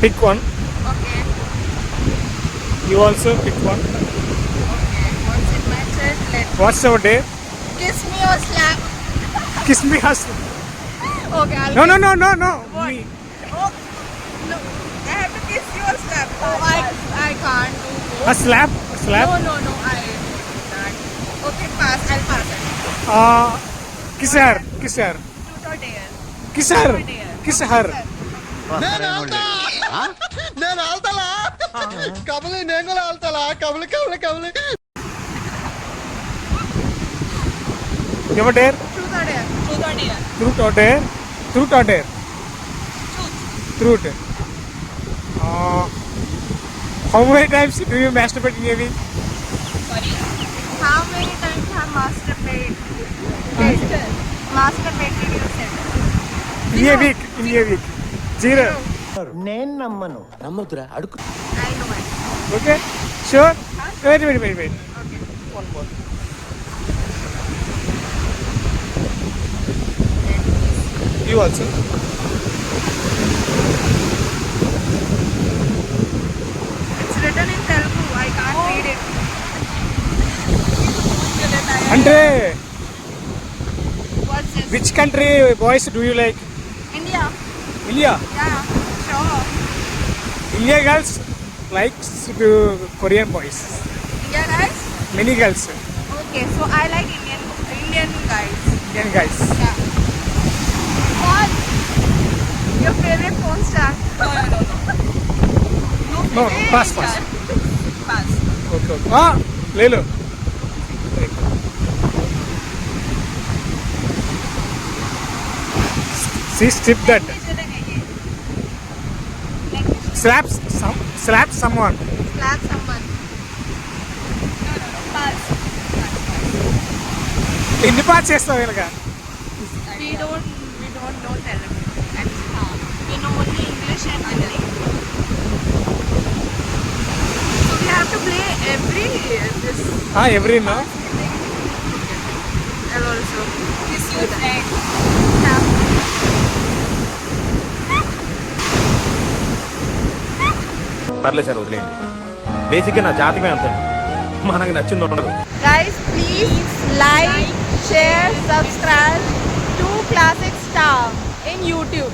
Pick one. Okay. You also pick one. Okay. Once in my chest, What's your day? kiss me or slap. Kiss me has. Okay, I'll No, kiss. no, no, no, no. What? Me. Oh, no. I have to kiss you or slap. Oh, I can't do both. A slap. A slap. No, I that. Okay, pass. I'll pass it. Kiss her. Kiss her. Truth or dare? Kiss her. Kiss her. నేను ఆల్తలా కబలి నేను కూడా ఆల్తలా Kabali Kabali Kabali Your dare. Truth or dare? Truth or dare? Truth or dare. Truth or dare. Truth. How many times do you masturbate in a week? Sorry. How many times have masturbated? Masturbated, you said. In a week. In a week. Zero. నేను నమ్మను నమ్మదురా అడుగు I know it. Okay. Sure. Wait. Okay. One more. You also. It's written in Telugu. I can't read it. Andre, What's this? which country boys do you like? India. India. Yeah, sure. India girls likes to Korean boys. India guys? Many girls. Okay, so I like Indian guys. Indian guys. Yeah. What? Your favorite porn star? No, pass. Pass. Okay. ले लो. See, strip that. Slap someone. Slap someone. Pass. ఎన్ని pass చేస్తావు ఇలాగా? We don't know Telugu. We know only English and Hindi. So we have to play every this. Every no. And also kiss your friend. పర్లేదు sir వదిలేయండి బేసిక్గా నా జాతకమే అంత మనకు నచ్చింది ఉండదు. Guys, please like, share, subscribe to Classic Star in YouTube.